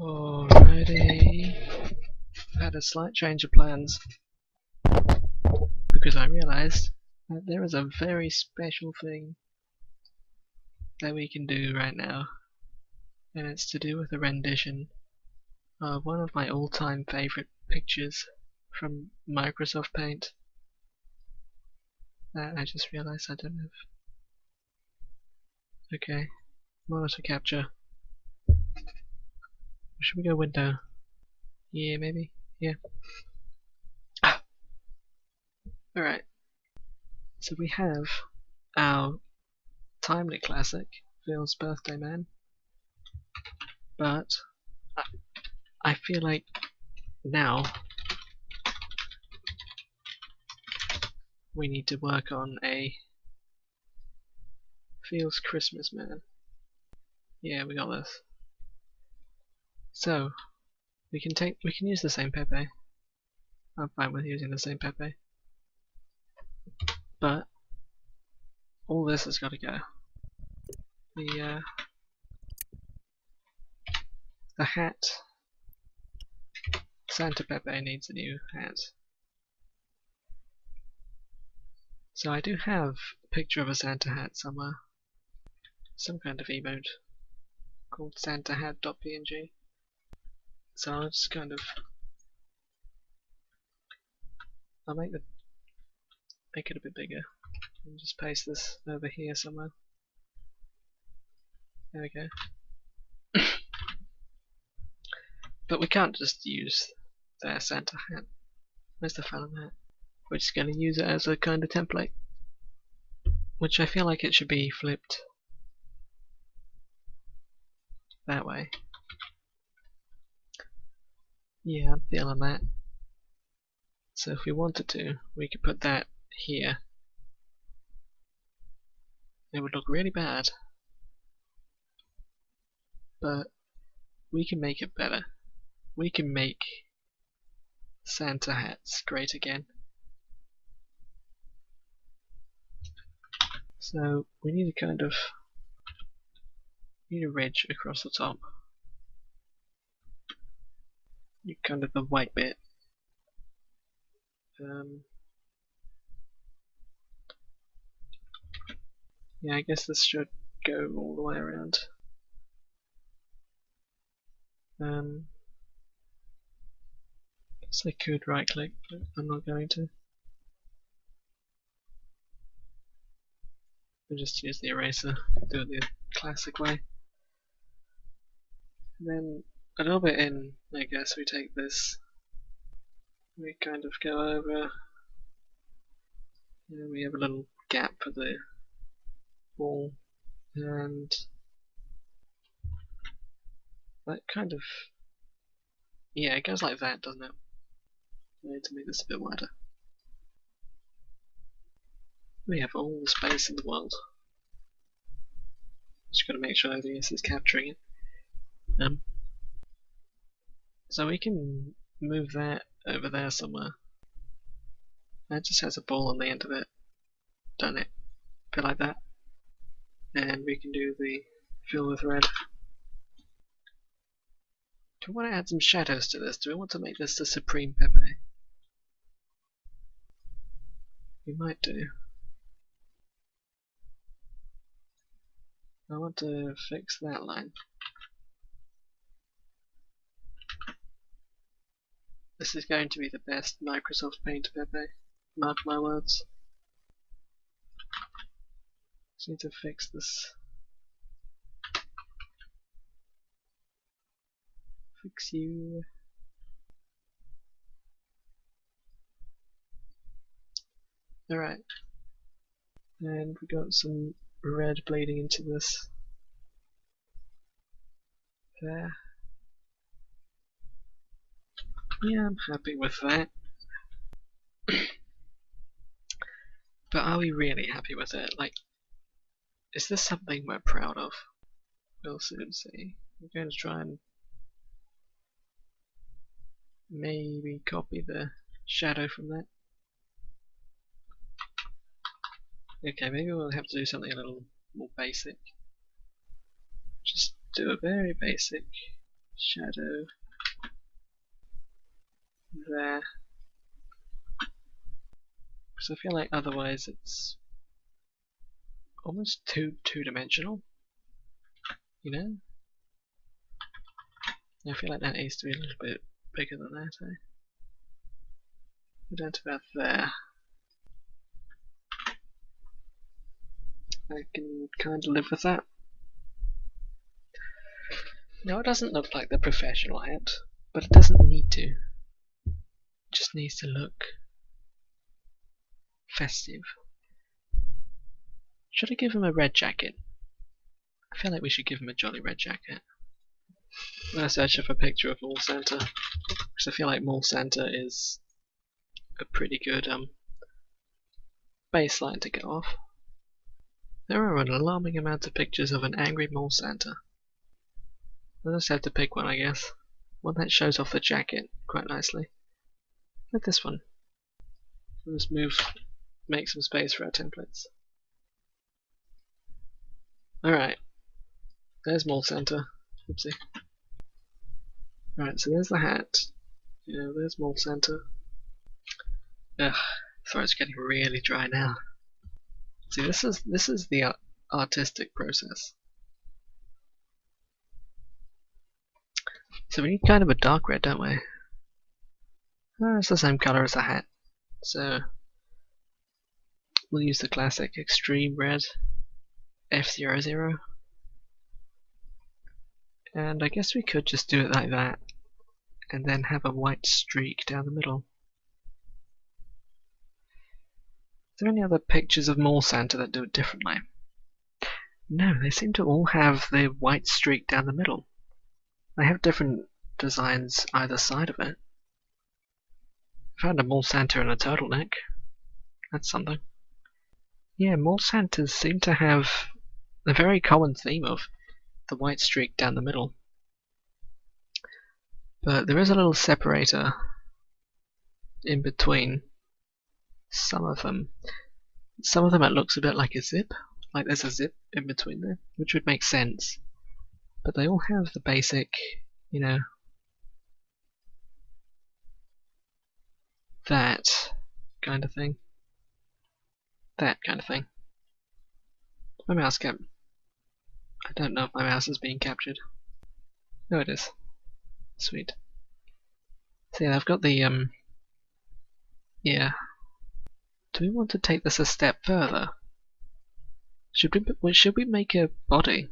Alrighty. I've had a slight change of plans because I realised that there is a very special thing that we can do right now, and it's to do with a rendition of one of my all-time favourite pictures from Microsoft Paint that I just realised I don't have. Okay, monitor capture. Should we go window? Yeah, maybe. Yeah. Alright. So we have our timely classic, FeelsBirthDayMan, but I feel like now we need to work on a FeelsChristmasMan. Yeah, we got this. So we can use the same Pepe. I'm fine with using the same Pepe. But all this has got to go. The hat. Santa Pepe needs a new hat. So I do have a picture of a Santa hat somewhere. Some kind of emote called santahat.png. So I'll just kind of make it a bit bigger and just paste this over here somewhere. There we go. But we can't just use their Santa hat. Where's the Phantom hat? We're just going to use it as a kind of template, which I feel like it should be flipped that way. Yeah, I'm feeling that. So if we wanted to, we could put that here. It would look really bad, but we can make it better. We can make Santa hats great again. So we need a ridge across the top. Kind of the white bit. Yeah, I guess this should go all the way around. Guess I could right click, but I'm not going to. I'll just use the eraser, do it the classic way. And then a little bit in, I guess we take this, we kind of go over, and we have a little gap for the wall, and that kind of, yeah, it goes like that, doesn't it? I need to make this a bit wider. We have all the space in the world. Just gotta make sure OBS is capturing it. So we can move that over there somewhere. That just has a ball on the end of it. Done it. A bit like that. And we can do the fill with red. Do we want to add some shadows to this? Do we want to make this the Supreme Pepe? We might do. I want to fix that line. This is going to be the best Microsoft Paint Pepe. Mark my words. Just need to fix this. Fix you. Alright. And we got some red bleeding into this. There. Yeah, I'm happy with that. But are we really happy with it? Like, is this something we're proud of? We'll soon see. I'm going to try and maybe copy the shadow from that. Okay, maybe we'll have to do something a little more basic. Just do a very basic shadow there. Because I feel like otherwise it's almost two-dimensional, you know? I feel like that needs to be a little bit bigger than that, eh? We're down to about there. I can kind of live with that. Now it doesn't look like the professional hat, but it doesn't need to. It just needs to look festive. Should I give him a red jacket? I feel like we should give him a jolly red jacket. I'm going to search up a picture of Mall Santa, because I feel like Mall Santa is a pretty good baseline to go off. There are an alarming amount of pictures of an angry Mall Santa. I'll just have to pick one, I guess. One that shows off the jacket quite nicely. Like this one. Let's make some space for our templates. Alright. There's Mall Santa. Oopsie. Alright, so there's the hat. Yeah, there's Mall Santa. Ugh, throat's getting really dry now. See, this is the artistic process. So we need kind of a dark red, don't we? Oh, it's the same color as the hat. So we'll use the classic extreme red F00. And I guess we could just do it like that and then have a white streak down the middle. Is there any other pictures of Mall Santa that do it differently? No, they seem to all have the white streak down the middle. They have different designs either side of it. I found a Mall Santa in a turtleneck. That's something. Yeah, Mall Santas seem to have a very common theme of the white streak down the middle. But there is a little separator in between some of them. Some of them it looks a bit like a zip, like there's a zip in between there, which would make sense. But they all have the basic, you know, that kind of thing. That kind of thing. My mouse kept... I don't know if my mouse is being captured. No, it is. Sweet. So yeah, I've got the, yeah. Do we want to take this a step further? Should we make a body?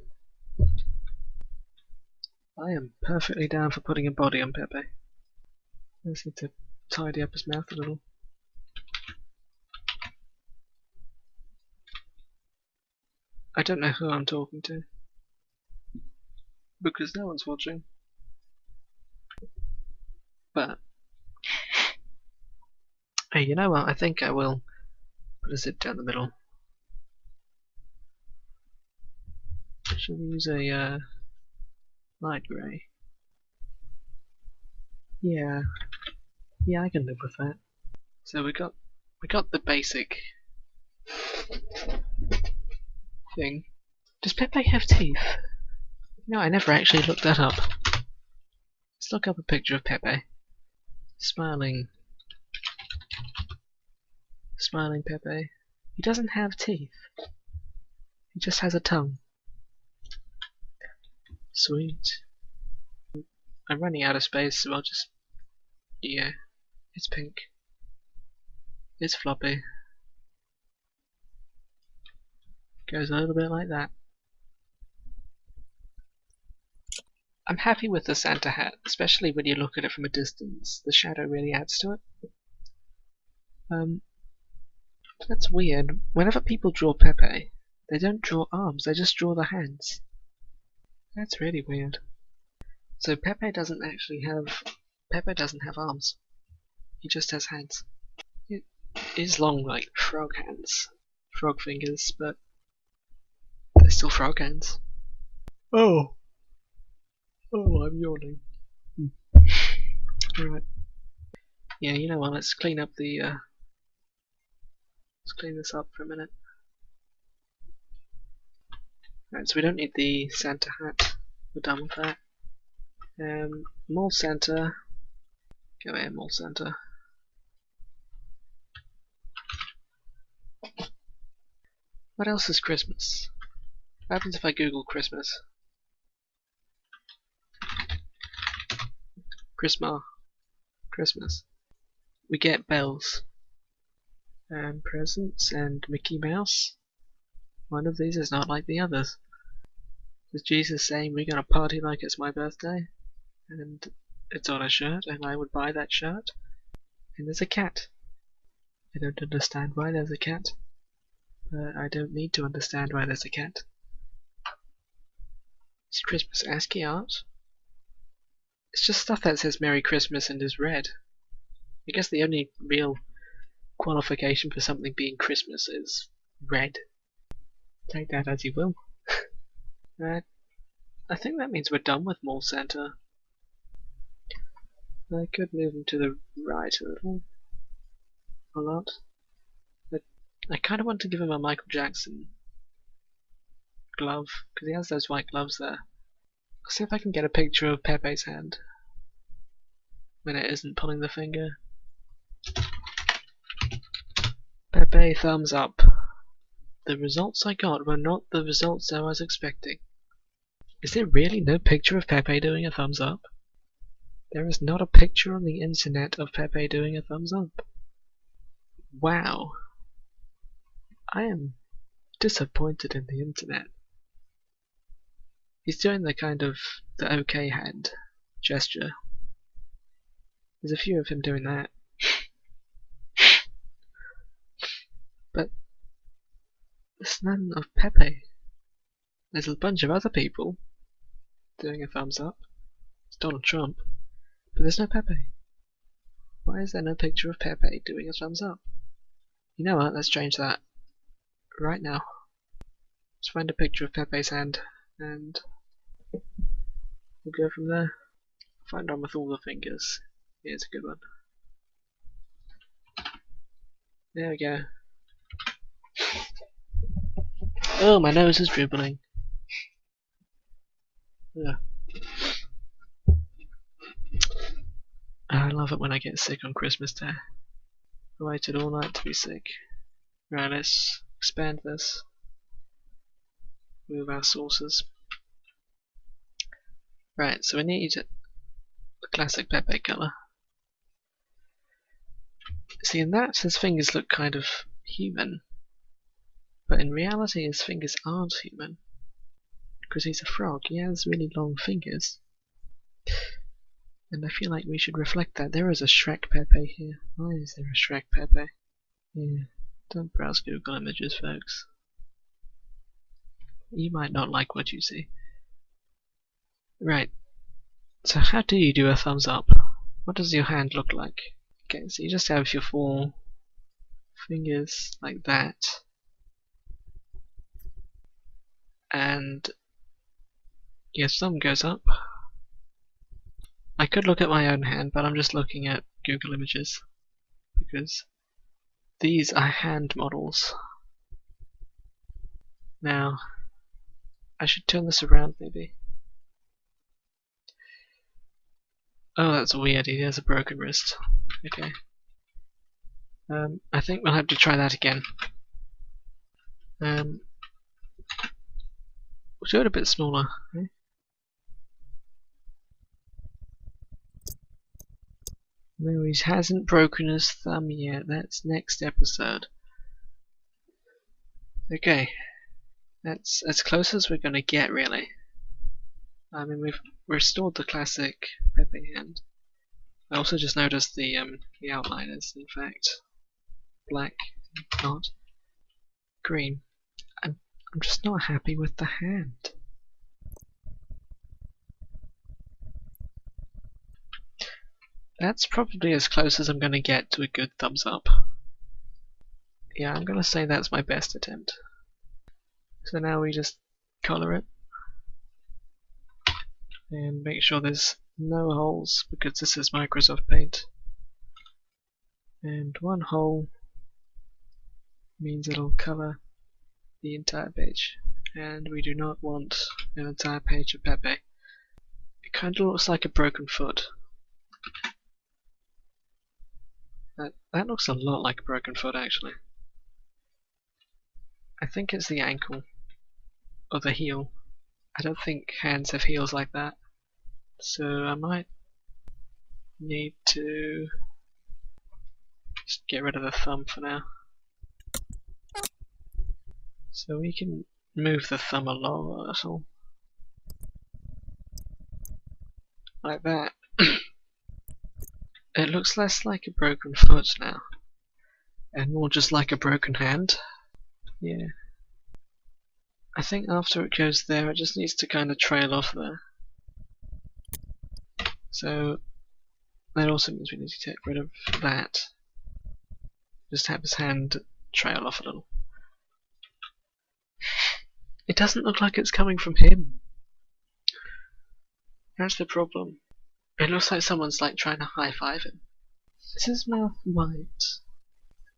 I am perfectly down for putting a body on Pepe. I just need to tidy up his mouth a little. I don't know who I'm talking to, because no one's watching. But hey, you know what? I think I will put a zip down the middle. Should we use a light grey? Yeah, I can live with that. So we got the basic thing. Does Pepe have teeth? No, I never actually looked that up. Let's look up a picture of Pepe. Smiling Pepe. He doesn't have teeth. He just has a tongue. Sweet. I'm running out of space, so I'll just... Yeah, it's pink. It's floppy. Goes a little bit like that. I'm happy with the Santa hat, especially when you look at it from a distance. The shadow really adds to it. That's weird. Whenever people draw Pepe, they don't draw arms, they just draw the hands. That's really weird. So Pepe doesn't have arms. He just has hands. It is long like frog hands. Frog fingers, but they're still frog hands. Oh, I'm yawning. Alright. Yeah, you know what, let's clean up the let's clean this up for a minute. Alright, so we don't need the Santa hat. We're done with that. Mall Center. Go here, Mall Center. What else is Christmas? What happens if I Google Christmas? Christmas. We get bells. And presents and Mickey Mouse. One of these is not like the others. Is Jesus saying we're gonna party like it's my birthday? And it's on a shirt, and I would buy that shirt. And there's a cat. I don't understand why there's a cat. But I don't need to understand why there's a cat. It's Christmas ASCII art. It's just stuff that says Merry Christmas and is red. I guess the only real qualification for something being Christmas is red. Take that as you will. I think that means we're done with Mall Center. I could move him to the right a lot. But I kind of want to give him a Michael Jackson glove, because he has those white gloves there. I'll see if I can get a picture of Pepe's hand when it isn't pulling the finger. Pepe, thumbs up. The results I got were not the results I was expecting. Is there really no picture of Pepe doing a thumbs up? There is not a picture on the internet of Pepe doing a thumbs up. Wow. I am disappointed in the internet. He's doing the kind of the OK hand gesture. There's a few of him doing that. But there's none of Pepe. There's a bunch of other people doing a thumbs up. It's Donald Trump. But there's no Pepe. Why is there no picture of Pepe doing a thumbs up? You know what, let's change that. Right now. Let's find a picture of Pepe's hand and we'll go from there. Find one with all the fingers. Here's a good one. There we go. Oh, my nose is dribbling. Yeah. I love it when I get sick on Christmas Day. I waited all night to be sick. Right, let's expand this. Move our sources. Right, so we need the classic Pepe colour. See, in that his fingers look kind of human. But in reality his fingers aren't human. Because he's a frog, he has really long fingers. And I feel like we should reflect that. There is a Shrek Pepe here. Why is there a Shrek Pepe? Yeah, don't browse Google Images, folks. You might not like what you see. Right, so how do you do a thumbs up? What does your hand look like? Okay, so you just have your 4 fingers like that. And your thumb goes up. I could look at my own hand, but I'm just looking at Google Images because these are hand models. Now, I should turn this around maybe. Oh, that's weird, he has a broken wrist. Okay. I think we'll have to try that again. We'll do it a bit smaller. Okay? No, he hasn't broken his thumb yet. That's next episode. Okay. That's as close as we're gonna get, really. I mean, we've restored the classic Pepe hand. I also just noticed the outline is in fact black, not green. I'm just not happy with the hand. That's probably as close as I'm gonna get to a good thumbs up. Yeah, I'm gonna say that's my best attempt. So now we just color it and make sure there's no holes because this is Microsoft Paint. And one hole means it'll cover the entire page, and we do not want an entire page of Pepe. It kind of looks like a broken foot. That looks a lot like a broken foot, actually. I think it's the ankle. Or the heel. I don't think hands have heels like that. So I might need to just get rid of the thumb for now. So we can move the thumb a little. Like that. It looks less like a broken foot now. And more just like a broken hand. Yeah. I think after it goes there, it just needs to kind of trail off there. So that also means we need to get rid of that. Just have his hand trail off a little. It doesn't look like it's coming from him. That's the problem. It looks like someone's like trying to high-five him. Is his mouth white?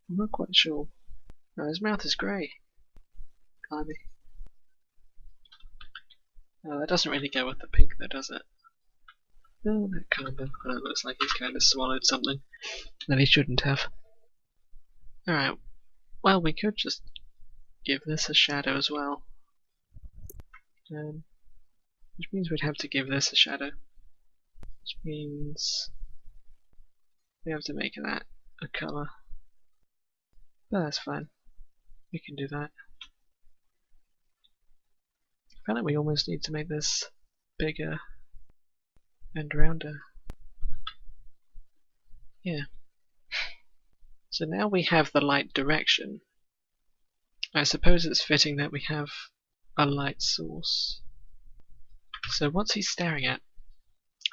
I'm not quite sure. No, his mouth is grey. Blimey. Oh, that doesn't really go with the pink though, does it? No, that kind of. It looks like he's kind of swallowed something that he shouldn't have. Alright, well, we could just give this a shadow as well. Which means we'd have to give this a shadow. Which means we have to make that a colour. But that's fine. We can do that. I feel like we almost need to make this bigger and rounder. Yeah. So now we have the light direction. I suppose it's fitting that we have a light source. So what's he staring at?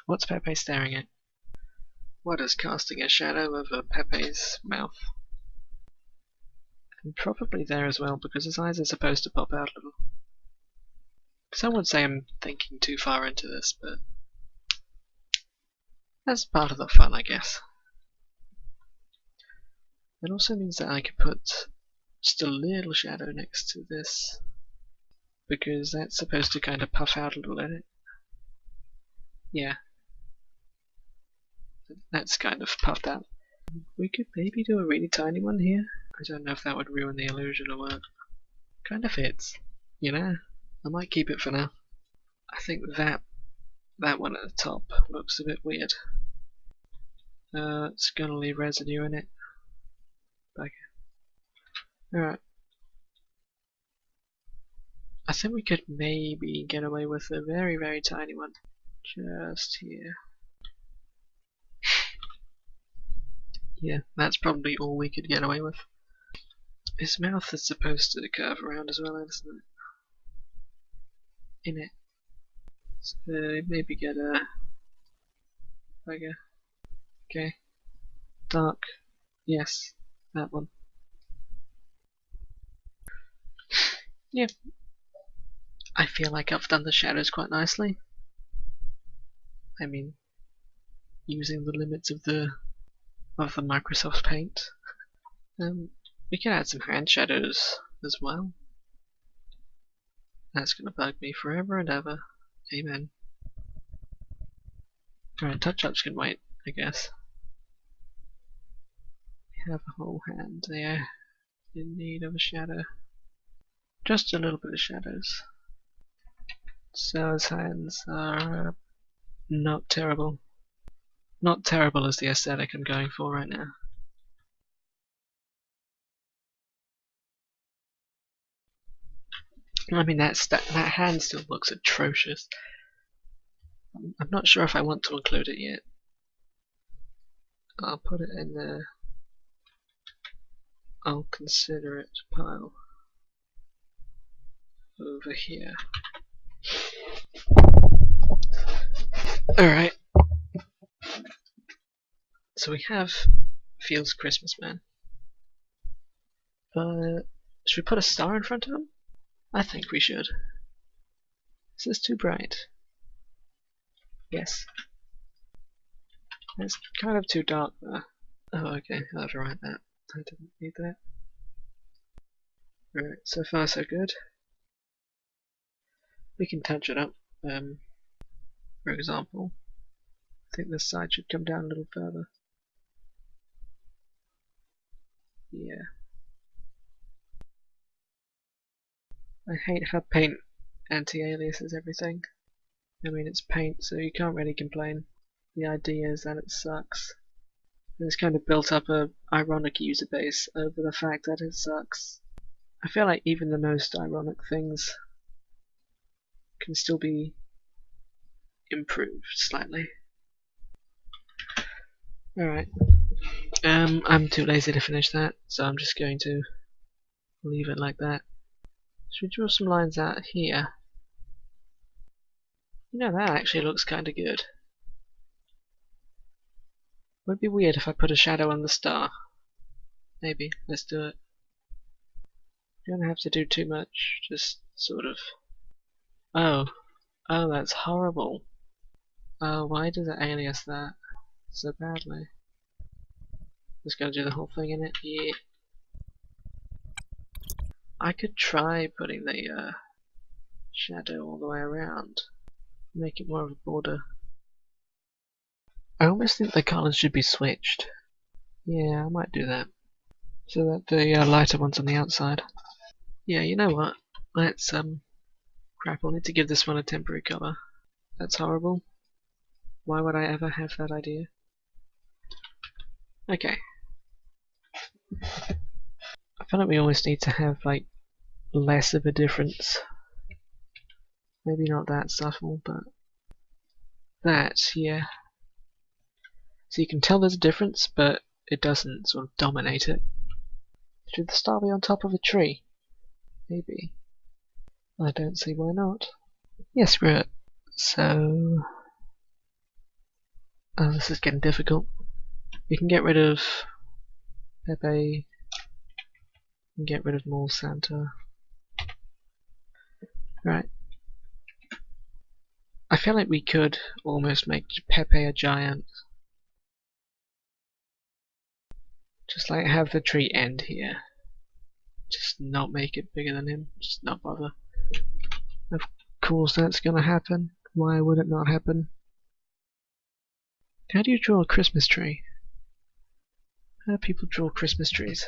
What's Pepe staring at? What is casting a shadow over Pepe's mouth? And probably there as well, because his eyes are supposed to pop out a little. Some would say I'm thinking too far into this, but that's part of the fun, I guess. It also means that I could put just a little shadow next to this, because that's supposed to kind of puff out a little in it. Yeah. That's kind of puffed out. We could maybe do a really tiny one here. I don't know if that would ruin the illusion or what. Kind of fits, you know? I might keep it for now. I think that one at the top looks a bit weird. It's gonna leave residue in it. Okay. Alright. I think we could maybe get away with a very, very tiny one. Just here. Yeah, that's probably all we could get away with. His mouth is supposed to curve around as well, isn't it? In it. So maybe get a bigger. Okay. Dark. Yes, that one. Yeah. I feel like I've done the shadows quite nicely. I mean, using the limits of the Microsoft Paint. We can add some hand shadows as well. That's gonna bug me forever and ever. Amen. Alright, touch-ups can wait, I guess. We have a whole hand there in need of a shadow. Just a little bit of shadows. So his hands are not terrible. Not terrible is the aesthetic I'm going for right now. I mean, that hand still looks atrocious. I'm not sure if I want to include it yet. I'll put it in the I'll consider it pile over here. Alright. So we have FeelsChristmasMan. Should we put a star in front of him? I think we should. Is this too bright? Yes. It's kind of too dark there. Oh, okay, I'll have to write that. I didn't need that. Alright, so far so good. We can touch it up. for example. I think this side should come down a little further. Yeah. I hate how paint anti-aliases everything. I mean, it's paint, so you can't really complain. The idea is that it sucks. And it's kind of built up a ironic user base over the fact that it sucks. I feel like even the most ironic things can still be improved slightly. Alright. I'm too lazy to finish that, so I'm just going to leave it like that. Should we draw some lines out here? You know, that actually looks kinda good. Would it be weird if I put a shadow on the star? Maybe. Let's do it. You don't have to do too much, just sort of. Oh. Oh, that's horrible. Oh, why does it alias that so badly? Just gotta do the whole thing in it? Yeah. I could try putting the shadow all the way around. Make it more of a border. I almost think the colours should be switched. Yeah, I might do that. So that the lighter one's on the outside. Yeah, you know what? Let's, crap, I'll need to give this one a temporary colour. That's horrible. Why would I ever have that idea? Okay. I feel like we always need to have, like, less of a difference. Maybe not that subtle, but that, yeah. So you can tell there's a difference, but it doesn't sort of dominate it. Should the star be on top of a tree? Maybe. I don't see why not. Yeah, screw it. So... oh, this is getting difficult. You can get rid of Pepe, and get rid of Mall Santa. Right. I feel like we could almost make Pepe a giant. Just like have the tree end here. Just not make it bigger than him. Just not bother. Of course that's gonna happen. Why would it not happen? How do you draw a Christmas tree? How do people draw Christmas trees?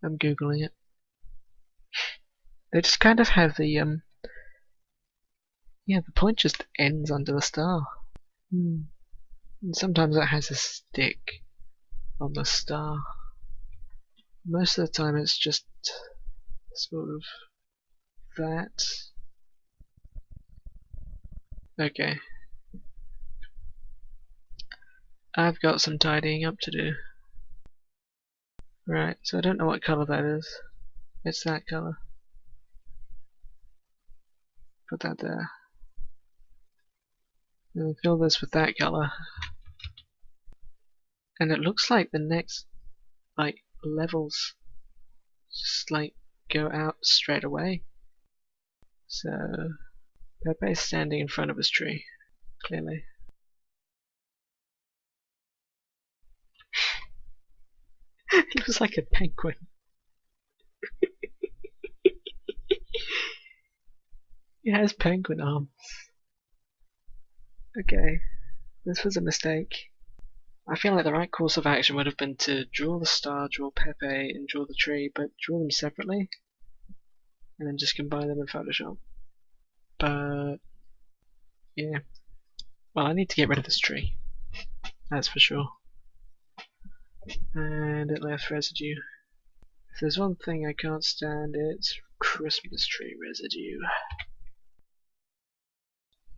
I'm googling it. They just kind of have the yeah, the point just ends under the star. And sometimes it has a stick on the star. Most of the time it's just sort of that. Okay. I've got some tidying up to do. Right, so I don't know what colour that is. It's that colour. Put that there. And fill this with that colour. And it looks like the next, like, levels just, like, go out straight away. So, Pepe's standing in front of his tree, clearly. He looks like a penguin. He has penguin arms. Okay, this was a mistake. I feel like the right course of action would have been to draw the star, draw Pepe, and draw the tree, but draw them separately, and then just combine them in Photoshop. But, yeah. Well, I need to get rid of this tree. That's for sure. And it left residue. If there's one thing I can't stand, it's Christmas tree residue.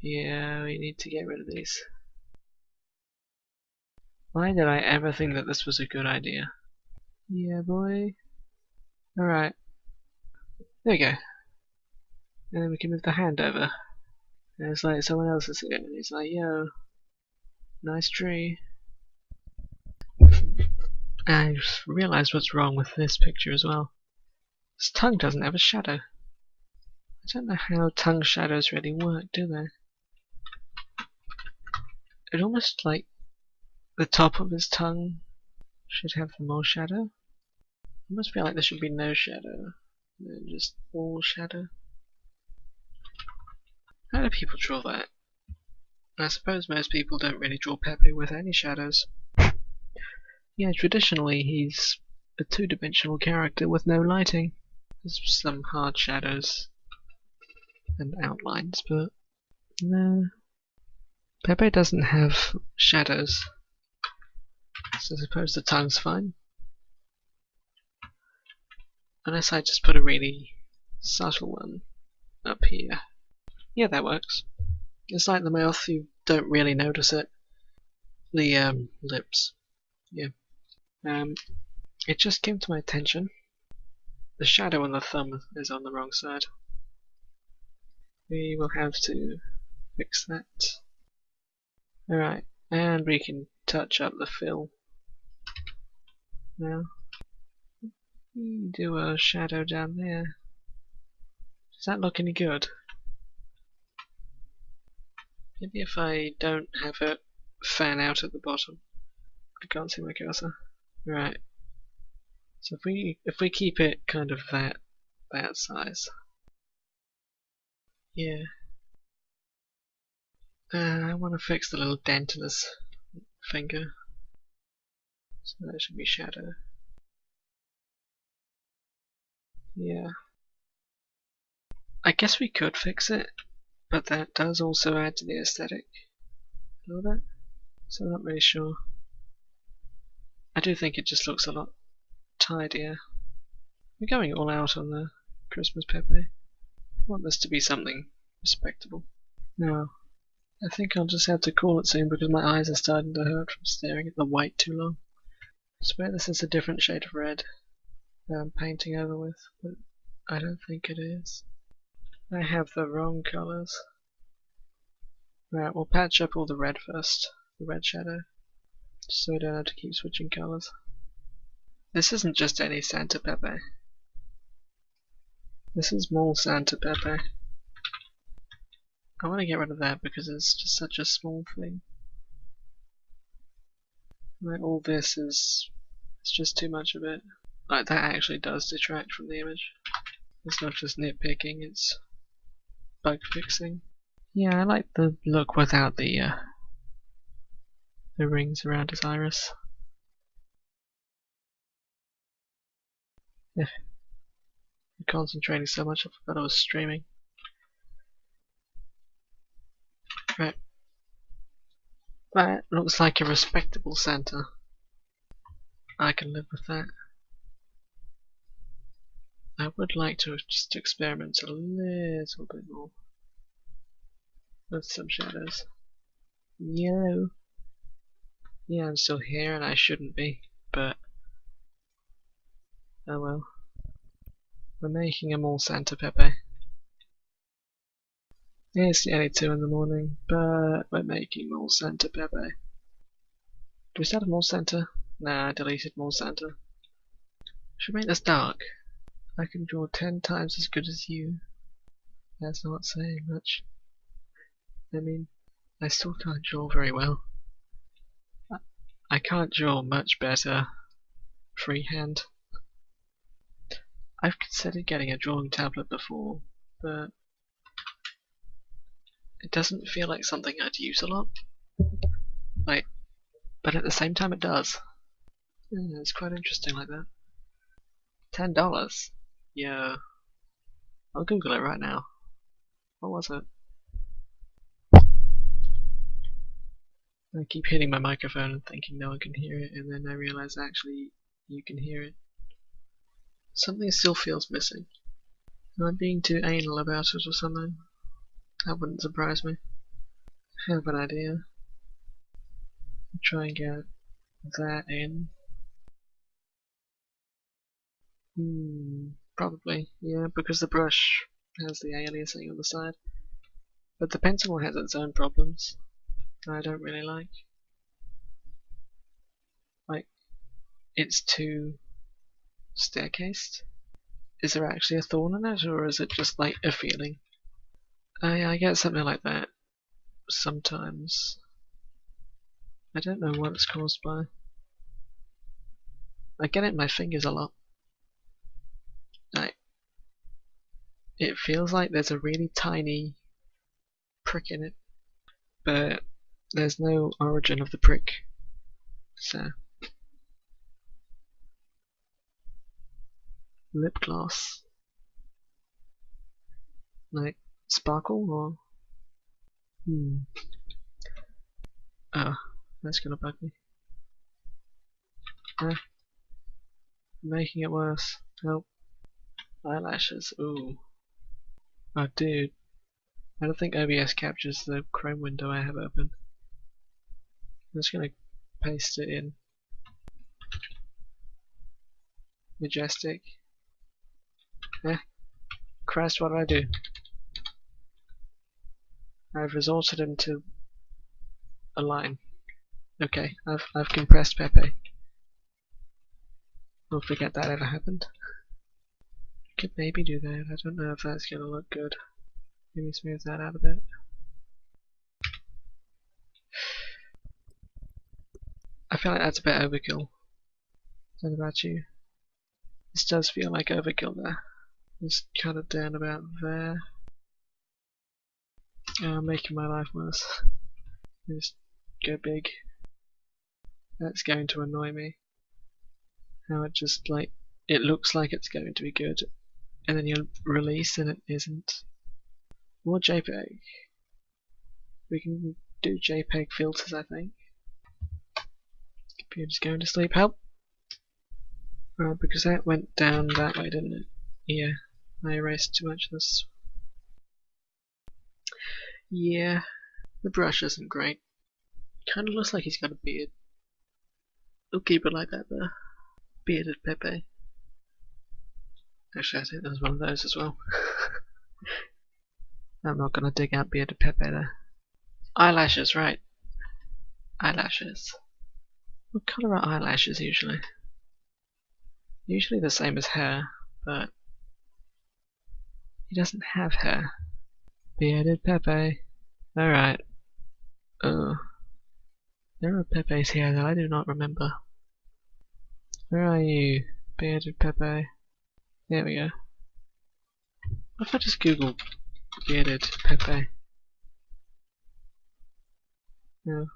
Yeah, we need to get rid of these. Why did I ever think that this was a good idea? Yeah, boy. Alright. There we go. And then we can move the hand over. And it's like someone else is here, and he's like, yo, nice tree. I just realised what's wrong with this picture as well. His tongue doesn't have a shadow. I don't know how tongue shadows really work, do they? It almost like the top of his tongue should have more shadow. I almost feel like there should be no shadow. And just all shadow. How do people draw that? I suppose most people don't really draw Pepe with any shadows. Yeah, traditionally he's a two-dimensional character with no lighting. There's some hard shadows and outlines, but no. Pepe doesn't have shadows, so I suppose the tongue's fine. Unless I just put a really subtle one up here. Yeah, that works. It's like the mouth, you don't really notice it. The lips. Yeah. It just came to my attention. The shadow on the thumb is on the wrong side. We will have to fix that. Alright, and we can touch up the fill. Now, do a shadow down there. Does that look any good? Maybe if I don't have it fan out at the bottom. I can't see my cursor. Right. So if we keep it kind of that size. Yeah. I want to fix the little dent in his finger. So that should be shadow. Yeah. I guess we could fix it, but that does also add to the aesthetic a little bit. So I'm not really sure. I do think it just looks a lot tidier. We're going all out on the Christmas Pepe. I want this to be something respectable. No. I think I'll just have to call it soon because my eyes are starting to hurt from staring at the white too long. I swear this is a different shade of red that I'm painting over with, but I don't think it is. I have the wrong colours. Right, we'll patch up all the red first, the red shadow, just so we don't have to keep switching colours. This isn't just any Santa Pepe. This is more Santa Pepe. I want to get rid of that because it's just such a small thing. Like all this it's just too much of it. Like that actually does detract from the image. It's not just nitpicking, it's bug fixing. Yeah, I like the look without the rings around his iris. Yeah. I'm concentrating so much I forgot I was streaming. Right. That looks like a respectable Santa. I can live with that. I would like to just experiment a little bit more with some shadows. Yellow. Yeah, I'm still here and I shouldn't be, but oh well. We're making a more Santa Pepe. Yeah, it's nearly 2 in the morning, but we're making more Santa Pepe. Do we start a more Santa? Nah, I deleted more Santa. Should make this dark. I can draw 10 times as good as you. That's not saying much. I mean, I still can't draw very well. I can't draw much better freehand. I've considered getting a drawing tablet before, but it doesn't feel like something I'd use a lot. Like, but at the same time it does. Yeah, it's quite interesting like that. $10? Yeah. I'll Google it right now. What was it? I keep hitting my microphone and thinking no one can hear it, and then I realize actually you can hear it. Something still feels missing. Am I being too anal about it or something? That wouldn't surprise me. I have an idea. I'll try and get that in. Probably, yeah, because the brush has the aliasing on the side. But the pencil has its own problems I don't really like. Like, it's too staircased. Is there actually a thorn in it, or is it just like a feeling? I get something like that sometimes. I don't know what it's caused by. I get it in my fingers a lot. Like, it feels like there's a really tiny prick in it, but there's no origin of the prick. So, lip gloss, like sparkle or oh, that's gonna bug me. Making it worse. Help. Eyelashes. Ooh. Oh, dude. I don't think OBS captures the Chrome window I have open. I'm just gonna paste it in. Majestic. Christ, what did I do? I've resorted into a line. Okay, I've compressed Pepe. We'll forget that ever happened. Could maybe do that. I don't know if that's gonna look good. Maybe smooth that out a bit. I feel like that's a bit overkill. Is that about you? This does feel like overkill there. Just cut it down about there. Making my life worse. Just go big. That's going to annoy me. How it just it looks like it's going to be good, and then you release and it isn't. More JPEG. We can do JPEG filters, I think. Computer's going to sleep. Help! Because that went down that way, didn't it? Yeah, I erased too much of this. Yeah, the brush isn't great. Kinda looks like he's got a beard. We'll keep it like that though. Bearded Pepe. Actually, I think there's one of those as well. I'm not gonna dig out bearded Pepe there. Eyelashes, right. Eyelashes. What colour are eyelashes usually? Usually the same as hair, but he doesn't have hair. Bearded Pepe. Alright. Oh. There are Pepes here that I do not remember. Where are you, bearded Pepe? There we go. What if I just Google bearded Pepe? No.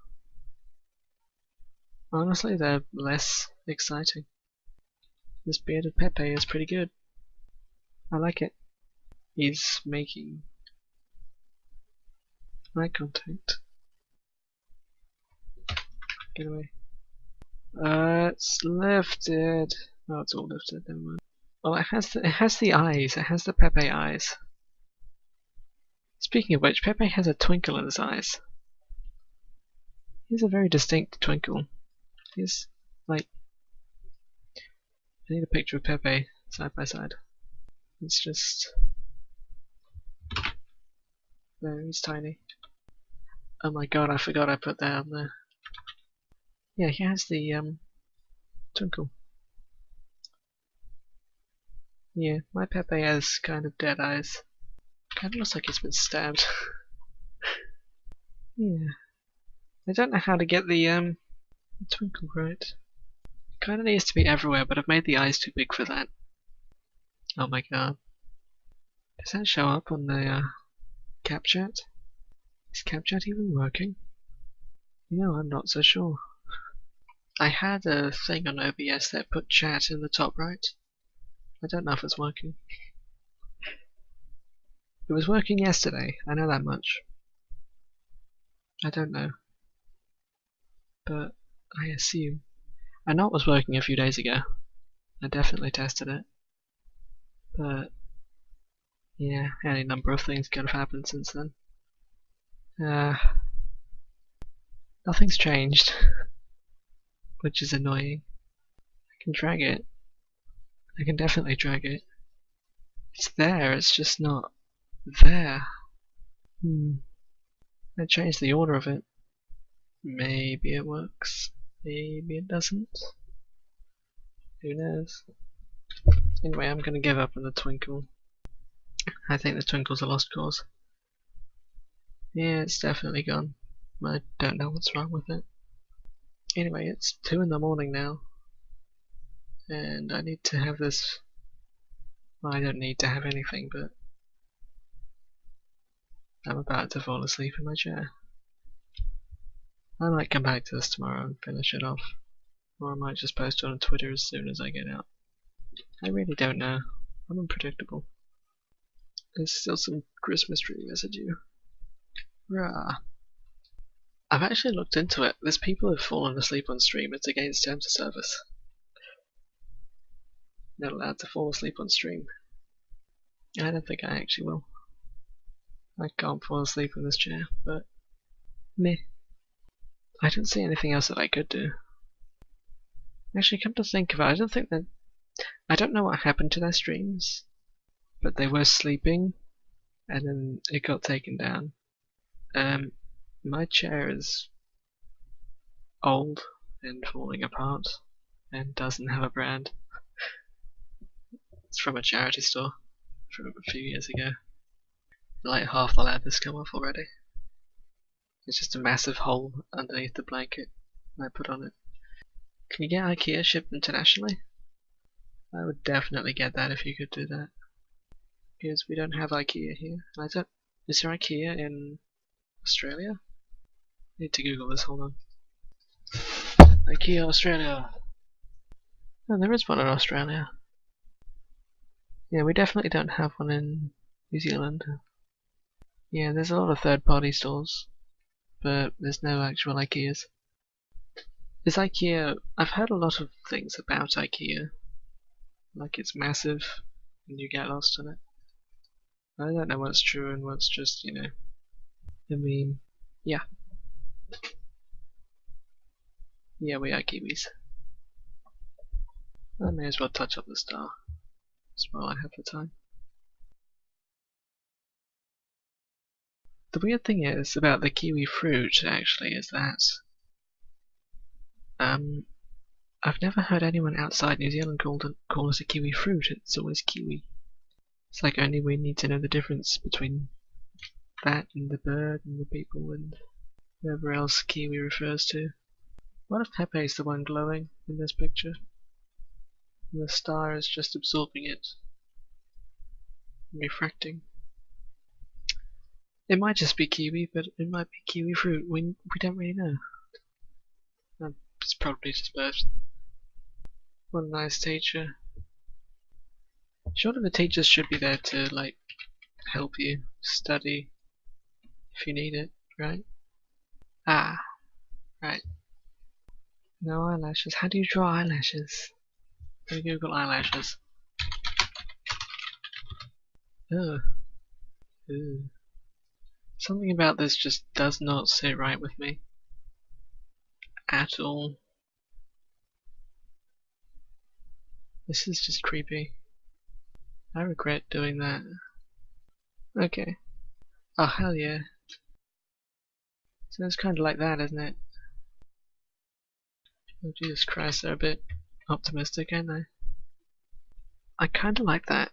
Honestly, they're less exciting. This bearded Pepe is pretty good. I like it. He's making eye contact. Get away. It's lifted. Oh, it's all lifted. Never mind. Well, it has the eyes. It has the Pepe eyes. Speaking of which, Pepe has a twinkle in his eyes. He has a very distinct twinkle. He's like. I need a picture of Pepe side by side. It's just. There, he's tiny. Oh my god, I forgot I put that on there. Yeah, he has the twinkle. Yeah, my Pepe has kind of dead eyes. Kind of looks like he's been stabbed. Yeah. I don't know how to get the twinkle right. It kind of needs to be everywhere, but I've made the eyes too big for that. Oh my god. Does that show up on the CapChat? Is CapChat even working? You know, I'm not so sure. I had a thing on OBS that put chat in the top right. I don't know if it's working. It was working yesterday, I know that much. I don't know. But I assume. I know it was working a few days ago. I definitely tested it. But yeah, any number of things could have happened since then. Nothing's changed. Which is annoying. I can drag it. I can definitely drag it. It's there, it's just not there. I changed the order of it. Maybe it works. Maybe it doesn't. Who knows? Anyway, I'm gonna give up on the twinkle. I think the twinkle's a lost cause. Yeah, it's definitely gone. I don't know what's wrong with it. Anyway, it's 2 in the morning now. And I need to have this. Well, I don't need to have anything, but I'm about to fall asleep in my chair. I might come back to this tomorrow and finish it off. Or I might just post it on Twitter as soon as I get out. I really don't know. I'm unpredictable. There's still some Christmas tree residue. Rah. I've actually looked into it. There's people who've fallen asleep on stream. It's against terms of service. Not allowed to fall asleep on stream. I don't think I actually will. I can't fall asleep in this chair, but meh. I don't see anything else that I could do. Actually, come to think of it, I don't know what happened to their streams, but they were sleeping, and then it got taken down. My chair is old and falling apart, and doesn't have a brand. It's from a charity store from a few years ago. Like half the leather's come off already. It's just a massive hole underneath the blanket I put on it. Can you get IKEA shipped internationally? I would definitely get that if you could do that. Because we don't have IKEA here. Is there IKEA in Australia? I need to Google this, hold on. IKEA Australia. Oh, there is one in Australia. Yeah, we definitely don't have one in New Zealand. Yeah, there's a lot of third-party stores, but there's no actual IKEAs. Is IKEA... I've heard a lot of things about IKEA. Like it's massive, and you get lost in it. I don't know what's true and what's just, you know... I mean... yeah. Yeah, we are Kiwis. I may as well touch up the star. Just while I have the time. The weird thing is about the kiwi fruit, actually, is that I've never heard anyone outside New Zealand call it a kiwi fruit. It's always kiwi. It's like only we need to know the difference between that and the bird and the people and whoever else kiwi refers to. What if Pepe is the one glowing in this picture? And the star is just absorbing it, refracting. It might just be kiwi, but it might be kiwi fruit. We don't really know. It's probably just birds. What a nice teacher. Surely the teachers should be there to, like, help you study if you need it, right? Ah, right. No eyelashes. How do you draw eyelashes? Let me Google eyelashes. Ugh. Ugh. Something about this just does not sit right with me. At all. This is just creepy. I regret doing that. Okay. Oh, hell yeah. So it's kind of like that, isn't it? Oh, Jesus Christ, they're a bit optimistic, aren't they? I kind of like that.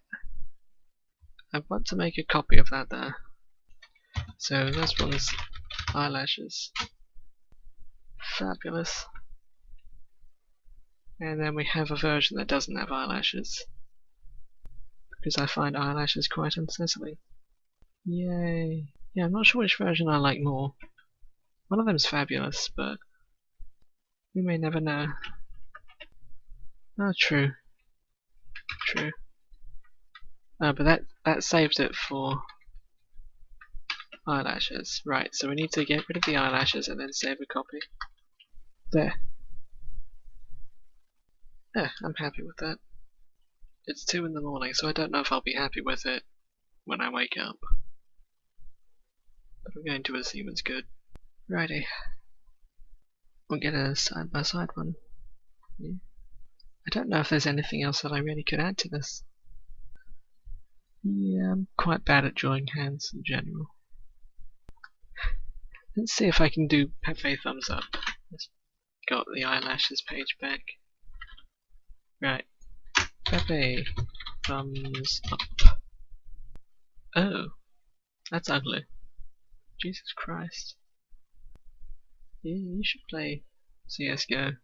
I want to make a copy of that there. So this one's eyelashes. Fabulous. And then we have a version that doesn't have eyelashes. Because I find eyelashes quite unsettling. Yay. Yeah, I'm not sure which version I like more. One of them's fabulous, but we may never know. Oh, true. True. Oh, but that saves it for eyelashes. Right, so we need to get rid of the eyelashes and then save a copy. There. Yeah, I'm happy with that. It's 2 in the morning, so I don't know if I'll be happy with it when I wake up. But I'm going to assume it's good. Righty. We'll get a side-by-side one. Yeah. I don't know if there's anything else that I really could add to this. Yeah, I'm quite bad at drawing hands in general. Let's see if I can do Pepe thumbs up. Let's got the eyelashes page back. Right. Pepe thumbs up. Oh, that's ugly. Jesus Christ. Yeah, you should play CSGO.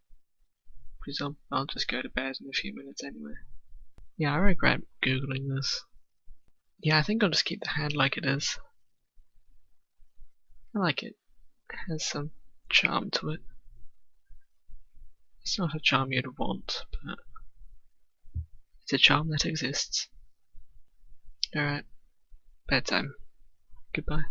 Because I'll just go to bed in a few minutes anyway. Yeah, I regret googling this. Yeah, I think I'll just keep the hand like it is. I like it. It has some charm to it. It's not a charm you'd want, but it's a charm that exists. Alright, bedtime. Goodbye.